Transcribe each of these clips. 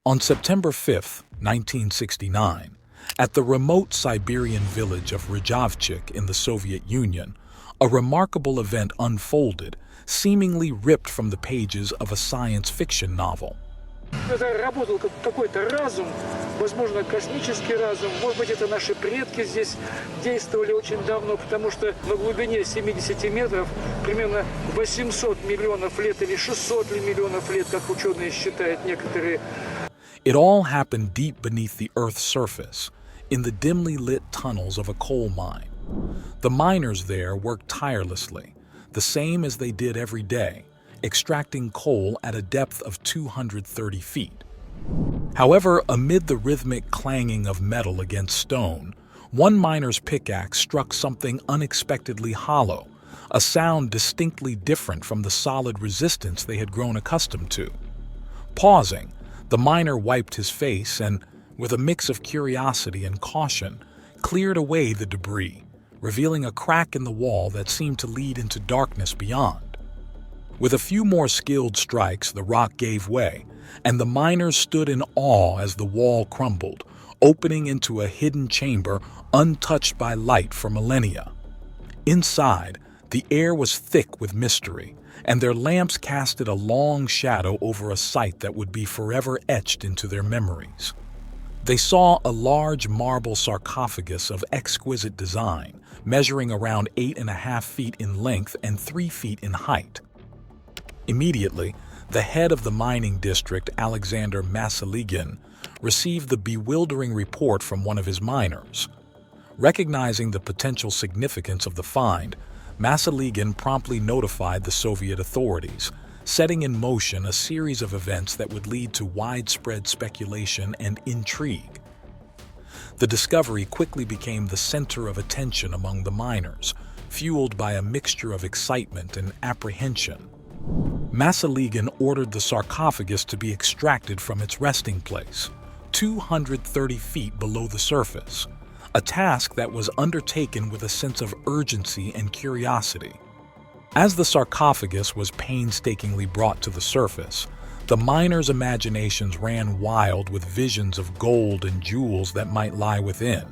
On September 5, 1969, at the remote Siberian village of Rzhavchik in the Soviet Union, a remarkable event unfolded, seemingly ripped from the pages of a science fiction novel. Это работал какой-то разум, возможно, космический разум. Может быть, это наши предки здесь действовали очень давно, потому что на глубине 70 метров, примерно 800 миллионов лет или 600 миллионов лет, как ученые считают некоторые. It all happened deep beneath the Earth's surface, in the dimly lit tunnels of a coal mine. The miners there worked tirelessly, the same as they did every day, extracting coal at a depth of 230 feet. However, amid the rhythmic clanging of metal against stone, one miner's pickaxe struck something unexpectedly hollow, a sound distinctly different from the solid resistance they had grown accustomed to. Pausing, the miner wiped his face and, with a mix of curiosity and caution, cleared away the debris, revealing a crack in the wall that seemed to lead into darkness beyond. With a few more skilled strikes, the rock gave way, and the miners stood in awe as the wall crumbled, opening into a hidden chamber untouched by light for millennia. Inside, the air was thick with mystery, and their lamps casted a long shadow over a sight that would be forever etched into their memories. They saw a large marble sarcophagus of exquisite design, measuring around 8.5 feet in length and 3 feet in height. Immediately, the head of the mining district, Alexander Malevanny, received the bewildering report from one of his miners. Recognizing the potential significance of the find, Malevanny promptly notified the Soviet authorities, setting in motion a series of events that would lead to widespread speculation and intrigue. The discovery quickly became the center of attention among the miners, fueled by a mixture of excitement and apprehension. Malevanny ordered the sarcophagus to be extracted from its resting place, 230 feet below the surface, a task that was undertaken with a sense of urgency and curiosity. As the sarcophagus was painstakingly brought to the surface, the miners' imaginations ran wild with visions of gold and jewels that might lie within.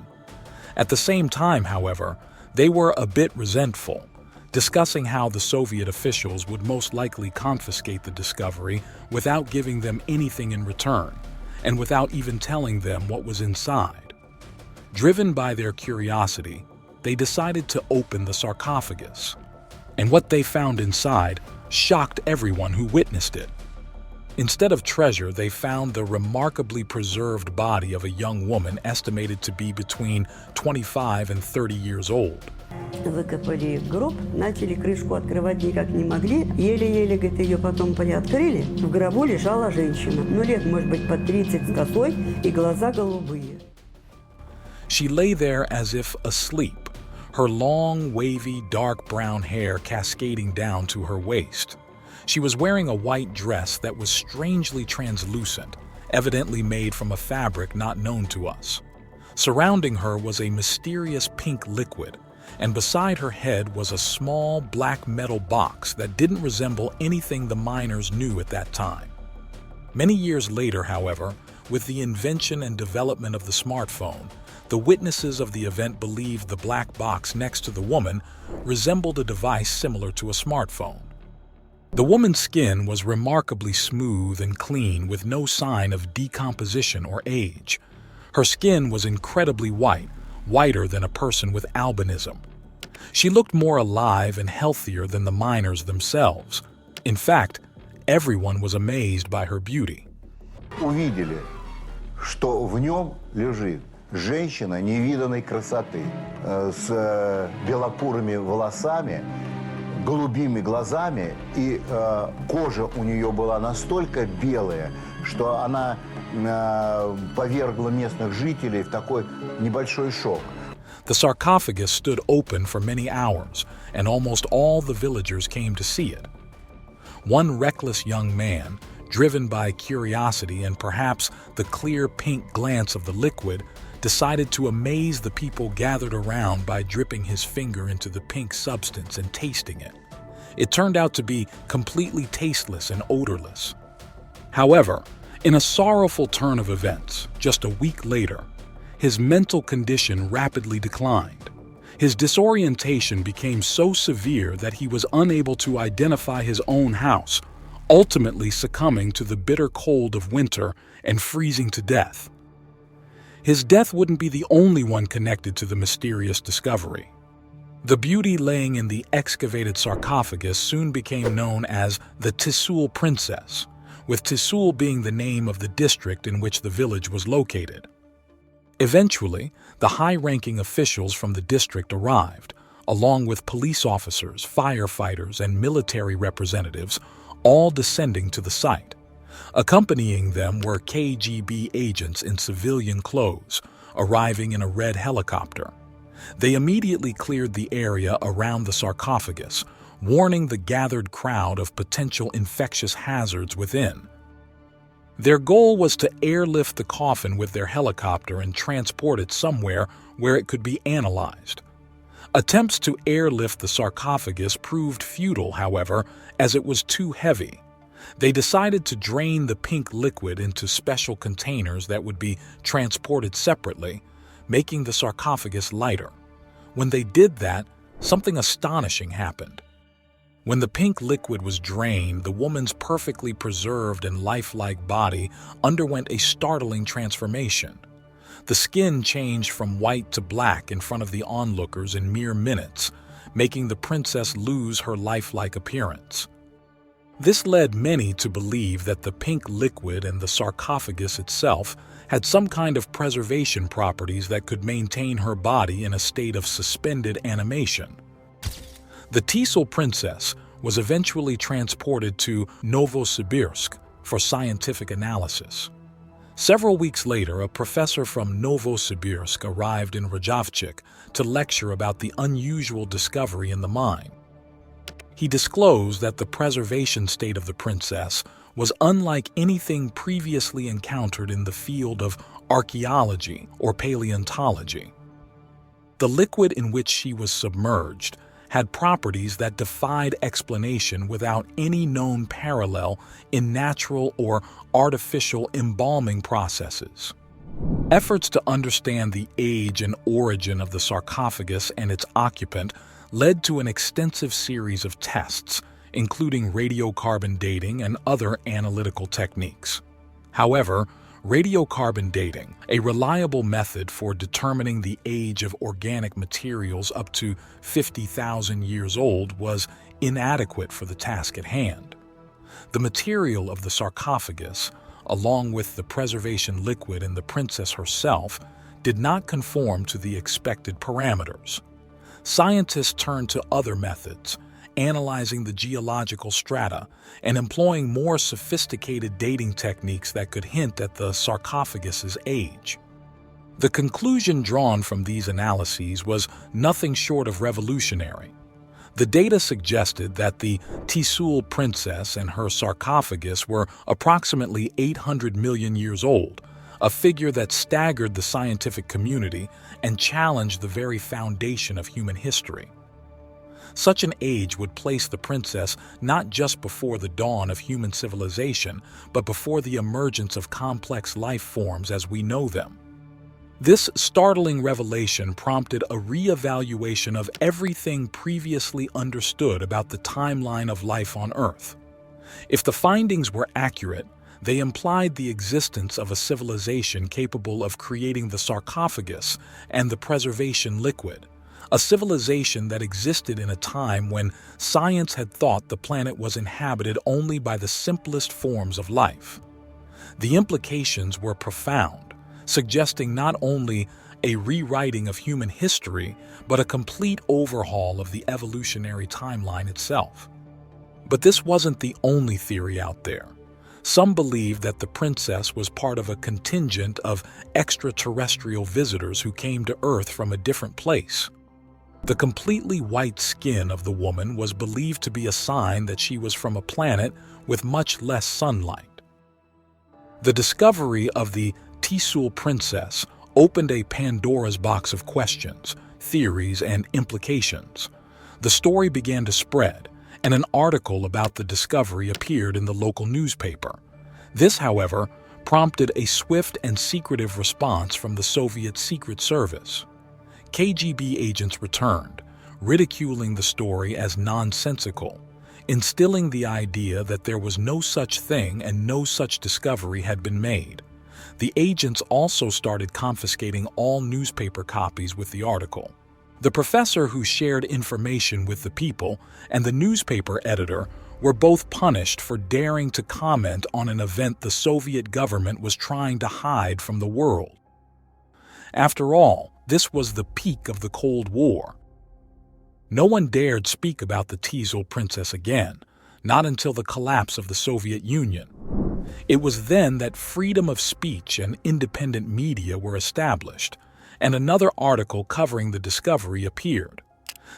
At the same time, however, they were a bit resentful, discussing how the Soviet officials would most likely confiscate the discovery without giving them anything in return, and without even telling them what was inside. Driven by their curiosity, they decided to open the sarcophagus, and what they found inside shocked everyone who witnessed it. Instead of treasure, they found the remarkably preserved body of a young woman estimated to be between 25 and 30 years old. Выкопали гроб, начали крышку открывать никак не могли. Еле-еле, говорит, ее потом приоткрыли. В гробу лежала женщина. Ну, лет, может быть, под 30 с косой и глаза голубые. She lay there as if asleep, her long, wavy, dark brown hair cascading down to her waist. She was wearing a white dress that was strangely translucent, evidently made from a fabric not known to us. Surrounding her was a mysterious pink liquid, and beside her head was a small black metal box that didn't resemble anything the miners knew at that time. Many years later, however, with the invention and development of the smartphone, the witnesses of the event believed the black box next to the woman resembled a device similar to a smartphone. The woman's skin was remarkably smooth and clean with no sign of decomposition or age. Her skin was incredibly white, whiter than a person with albinism. She looked more alive and healthier than the miners themselves. In fact, everyone was amazed by her beauty. Увидели, что в нем лежит женщина невиданной красоты, с белокурыми волосами, голубыми глазами, и кожа у нее была настолько белая, что она повергла местных жителей в такой небольшой шок. The sarcophagus stood open for many hours, and almost all the villagers came to see it. One reckless young man, driven by curiosity and perhaps the clear pink glance of the liquid, decided to amaze the people gathered around by dripping his finger into the pink substance and tasting it. It turned out to be completely tasteless and odorless. However, In a sorrowful turn of events, just a week later, his mental condition rapidly declined. His disorientation became so severe that he was unable to identify his own house, ultimately succumbing to the bitter cold of winter and freezing to death. His death wouldn't be the only one connected to the mysterious discovery. The beauty laying in the excavated sarcophagus soon became known as the Tisul Princess, with Tissul being the name of the district in which the village was located. Eventually, the high-ranking officials from the district arrived, along with police officers, firefighters, and military representatives, all descending to the site. Accompanying them were KGB agents in civilian clothes, arriving in a red helicopter. They immediately cleared the area around the sarcophagus, warning the gathered crowd of potential infectious hazards within. Their goal was to airlift the coffin with their helicopter and transport it somewhere where it could be analyzed. Attempts to airlift the sarcophagus proved futile, however, as it was too heavy. They decided to drain the pink liquid into special containers that would be transported separately, making the sarcophagus lighter. When they did that, something astonishing happened. When the pink liquid was drained, the woman's perfectly preserved and lifelike body underwent a startling transformation. The skin changed from white to black in front of the onlookers in mere minutes, making the princess lose her lifelike appearance. This led many to believe that the pink liquid and the sarcophagus itself had some kind of preservation properties that could maintain her body in a state of suspended animation. The Tissul Princess was eventually transported to Novosibirsk for scientific analysis. Several weeks later, a professor from Novosibirsk arrived in Rzhavchik to lecture about the unusual discovery in the mine. He disclosed that the preservation state of the princess was unlike anything previously encountered in the field of archaeology or paleontology. The liquid in which she was submerged had properties that defied explanation without any known parallel in natural or artificial embalming processes. Efforts to understand the age and origin of the sarcophagus and its occupant led to an extensive series of tests, including radiocarbon dating and other analytical techniques. However, radiocarbon dating, a reliable method for determining the age of organic materials up to 50,000 years old, was inadequate for the task at hand. The material of the sarcophagus, along with the preservation liquid and the princess herself, did not conform to the expected parameters. Scientists turned to other methods, analyzing the geological strata and employing more sophisticated dating techniques that could hint at the sarcophagus's age. The conclusion drawn from these analyses was nothing short of revolutionary. The data suggested that the Tissul Princess and her sarcophagus were approximately 800 million years old, a figure that staggered the scientific community and challenged the very foundation of human history. Such an age would place the princess not just before the dawn of human civilization, but before the emergence of complex life forms as we know them. This startling revelation prompted a re-evaluation of everything previously understood about the timeline of life on Earth. If the findings were accurate, they implied the existence of a civilization capable of creating the sarcophagus and the preservation liquid, a civilization that existed in a time when science had thought the planet was inhabited only by the simplest forms of life. The implications were profound, suggesting not only a rewriting of human history, but a complete overhaul of the evolutionary timeline itself. But this wasn't the only theory out there. Some believed that the princess was part of a contingent of extraterrestrial visitors who came to Earth from a different place. The completely white skin of the woman was believed to be a sign that she was from a planet with much less sunlight. The discovery of the Tissul Princess opened a Pandora's box of questions, theories, and implications. The story began to spread, and an article about the discovery appeared in the local newspaper. This, however, prompted a swift and secretive response from the Soviet Secret Service. KGB agents returned, ridiculing the story as nonsensical, instilling the idea that there was no such thing and no such discovery had been made. The agents also started confiscating all newspaper copies with the article. The professor who shared information with the people and the newspaper editor were both punished for daring to comment on an event the Soviet government was trying to hide from the world. After all, this was the peak of the Cold War. No one dared speak about the Tisul Princess again, not until the collapse of the Soviet Union. It was then that freedom of speech and independent media were established, and another article covering the discovery appeared.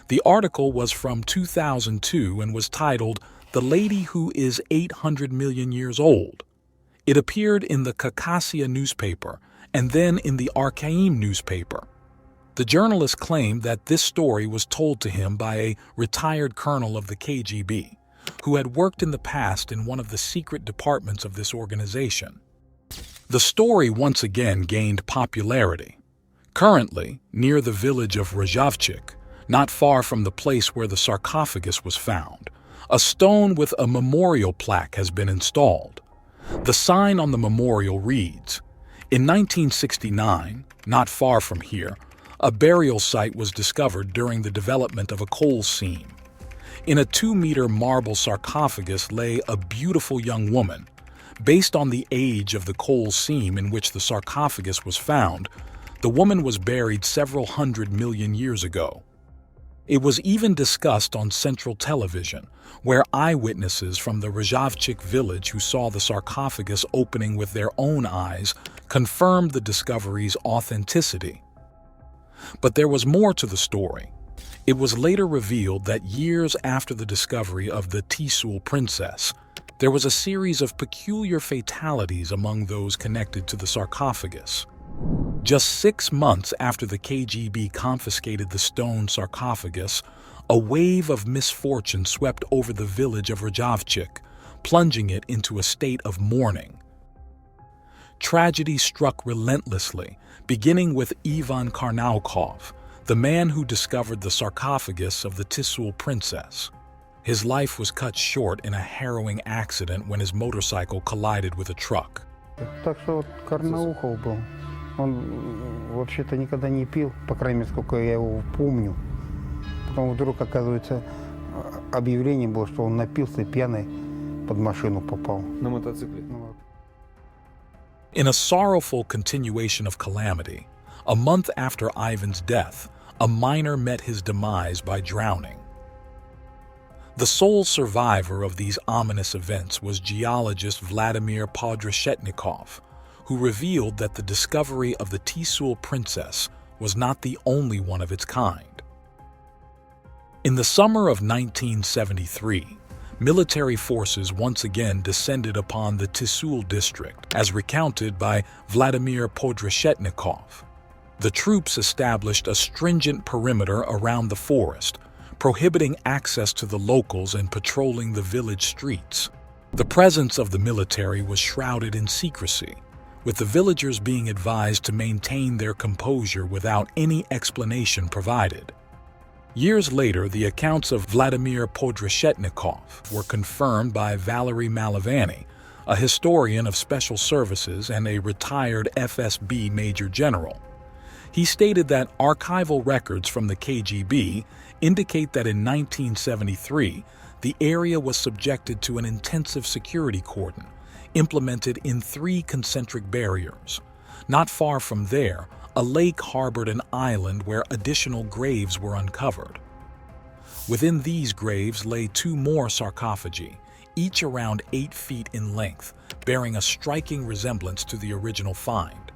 The article was from 2002 and was titled "The Lady Who Is 800 Million Years Old." It appeared in the Khakassia newspaper and then in the Accompanying newspaper. The journalist claimed that this story was told to him by a retired colonel of the KGB, who had worked in the past in one of the secret departments of this organization. The story once again gained popularity. Currently, near the village of Rzhavchik, not far from the place where the sarcophagus was found, a stone with a memorial plaque has been installed. The sign on the memorial reads, "In 1969, not far from here, a burial site was discovered during the development of a coal seam. In a 2-meter marble sarcophagus lay a beautiful young woman. Based on the age of the coal seam in which the sarcophagus was found, the woman was buried several 100 million years ago." It was even discussed on Central Television, where eyewitnesses from the Rzhavchik village who saw the sarcophagus opening with their own eyes confirmed the discovery's authenticity. But there was more to the story. It was later revealed that years after the discovery of the Tisul Princess, there was a series of peculiar fatalities among those connected to the sarcophagus. Just 6 months after the KGB confiscated the stone sarcophagus, a wave of misfortune swept over the village of Rzhavchik, plunging it into a state of mourning. Tragedy struck relentlessly, beginning with Ivan Karnaukhov, the man who discovered the sarcophagus of the Tissul Princess. His life was cut short in a harrowing accident when his motorcycle collided with a truck. Так что вот Карнаухов был. Он вообще-то никогда не пил, по крайней мере, сколько я его помню. Потом вдруг, оказывается, объявление было, что он напился и пьяный под машину попал. На мотоцикле. In a sorrowful continuation of calamity, a month after Ivan's death, a miner met his demise by drowning. The sole survivor of these ominous events was geologist Vladimir Podreshetnikov, who revealed that the discovery of the Tissul Princess was not the only one of its kind. In the summer of 1973, military forces once again descended upon the Tissul district, as recounted by Vladimir Podreshetnikov. The troops established a stringent perimeter around the forest, prohibiting access to the locals and patrolling the village streets. The presence of the military was shrouded in secrecy, with the villagers being advised to maintain their composure without any explanation provided. Years later, the accounts of Vladimir Podreshetnikov were confirmed by Valery Malevanny, a historian of special services and a retired FSB Major General. He stated that archival records from the KGB indicate that in 1973, the area was subjected to an intensive security cordon, implemented in 3 concentric barriers. Not far from there, a lake harbored an island where additional graves were uncovered. Within these graves lay 2 more sarcophagi, each around 8 feet in length, bearing a striking resemblance to the original find.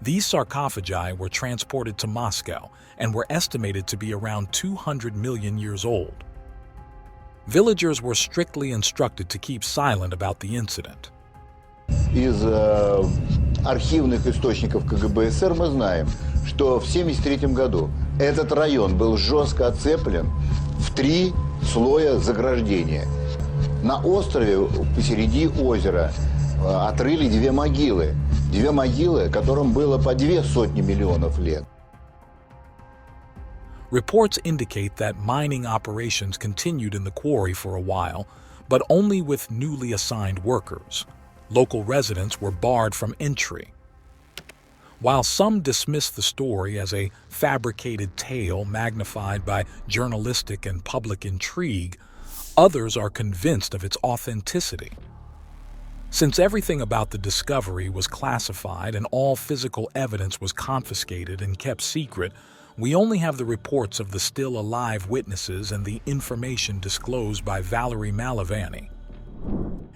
These sarcophagi were transported to Moscow and were estimated to be around 200 million years old. Villagers were strictly instructed to keep silent about the incident. Из архивных источников КГБ СССР мы знаем, что в 1973 году этот район был жестко оцеплен в 3 слоя заграждения. На острове посреди озера отрыли две могилы, которым было по 200 миллионов лет. Reports indicate that mining operations continued in the quarry for a while, but only with newly assigned workers. Local residents were barred from entry. While some dismiss the story as a fabricated tale magnified by journalistic and public intrigue, others are convinced of its authenticity. Since everything about the discovery was classified and all physical evidence was confiscated and kept secret, we only have the reports of the still alive witnesses and the information disclosed by Valery Malevanny.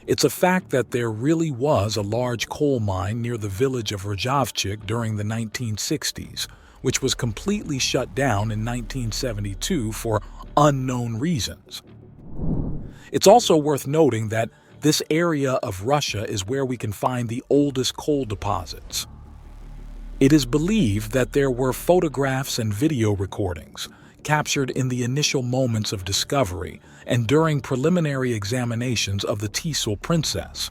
It's a fact that there really was a large coal mine near the village of Rzhavchik during the 1960s, which was completely shut down in 1972 for unknown reasons. It's also worth noting that this area of Russia is where we can find the oldest coal deposits. It is believed that there were photographs and video recordings captured in the initial moments of discovery and during preliminary examinations of the Tisul Princess,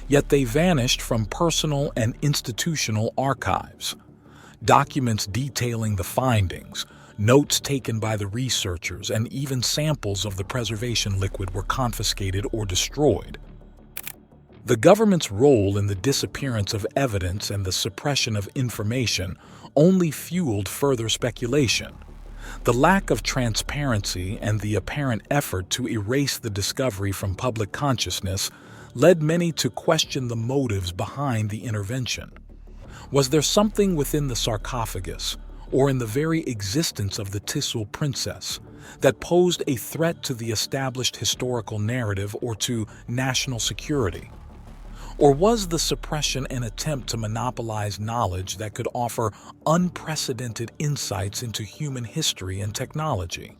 yet they vanished from personal and institutional archives. Documents detailing the findings, notes taken by the researchers, and even samples of the preservation liquid were confiscated or destroyed. The government's role in the disappearance of evidence and the suppression of information only fueled further speculation. The lack of transparency and the apparent effort to erase the discovery from public consciousness led many to question the motives behind the intervention. Was there something within the sarcophagus, or in the very existence of the Tissul Princess, that posed a threat to the established historical narrative or to national security? Or was the suppression an attempt to monopolize knowledge that could offer unprecedented insights into human history and technology?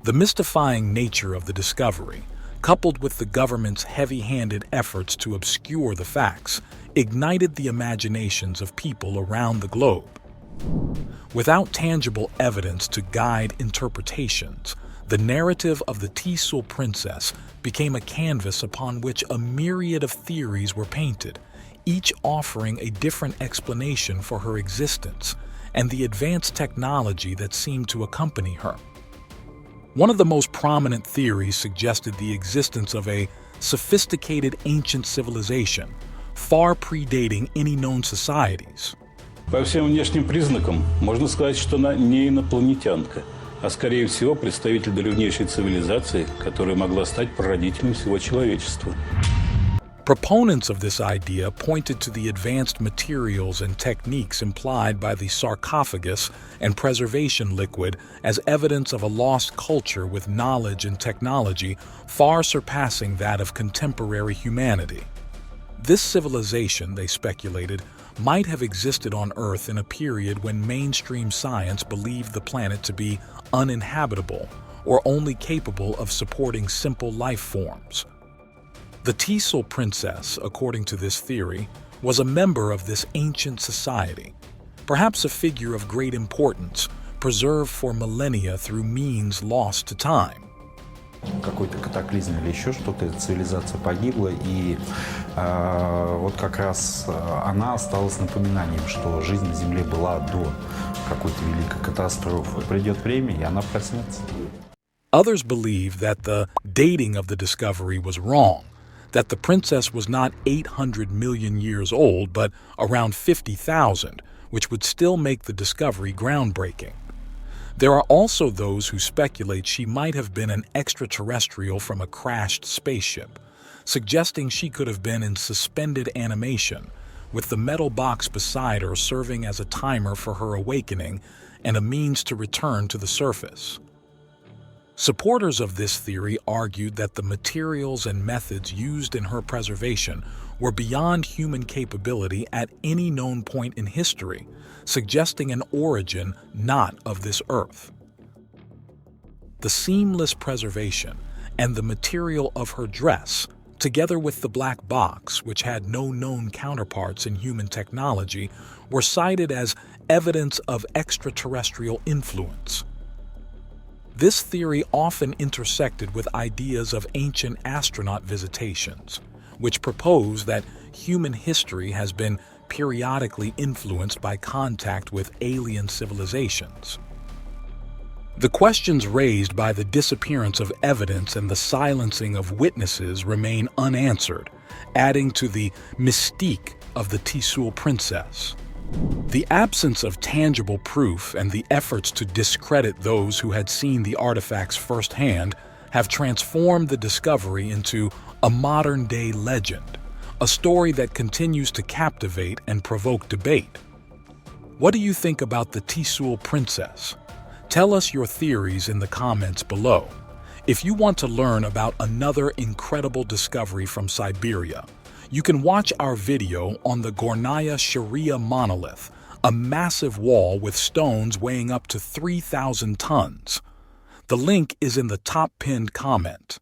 The mystifying nature of the discovery, coupled with the government's heavy-handed efforts to obscure the facts, ignited the imaginations of people around the globe. Without tangible evidence to guide interpretations, the narrative of the Tissul Princess became a canvas upon which a myriad of theories were painted, each offering a different explanation for her existence and the advanced technology that seemed to accompany her. One of the most prominent theories suggested the existence of a sophisticated ancient civilization, far predating any known societies. По всем внешним признакам можно сказать, что она не инопланетянка, а скорее всего представитель древнейшей цивилизации, которая могла стать прародителем всего человечества. Proponents of this idea pointed to the advanced materials and techniques implied by the sarcophagus and preservation liquid as evidence of a lost culture with knowledge and technology far surpassing that of contemporary humanity. This civilization, they speculated, might have existed on Earth in a period when mainstream science believed the planet to be uninhabitable or only capable of supporting simple life forms. The Tissul Princess, according to this theory, was a member of this ancient society, perhaps a figure of great importance, preserved for millennia through means lost to time. Какой-то катаклизм или еще что-то, цивилизация погибла, и вот как раз она осталась напоминанием, что жизнь на Земле была до какой-то великой катастрофы. Придет время, и она проснется. Others believe that the dating of the discovery was wrong, that the princess was not 800 million years old, but around 50,000, which would still make the discovery groundbreaking. There are also those who speculate she might have been an extraterrestrial from a crashed spaceship, suggesting she could have been in suspended animation, with the metal box beside her serving as a timer for her awakening and a means to return to the surface. Supporters of this theory argued that the materials and methods used in her preservation were beyond human capability at any known point in history, suggesting an origin not of this earth. The seamless preservation and the material of her dress, together with the black box, which had no known counterparts in human technology, were cited as evidence of extraterrestrial influence. This theory often intersected with ideas of ancient astronaut visitations, which proposed that human history has been periodically influenced by contact with alien civilizations. The questions raised by the disappearance of evidence and the silencing of witnesses remain unanswered, adding to the mystique of the Tisul Princess. The absence of tangible proof and the efforts to discredit those who had seen the artifacts firsthand have transformed the discovery into a modern-day legend, a story that continues to captivate and provoke debate. What do you think about the Tisul Princess? Tell us your theories in the comments below. If you want to learn about another incredible discovery from Siberia, you can watch our video on the Gornaya Sharia monolith, a massive wall with stones weighing up to 3,000 tons. The link is in the top pinned comment.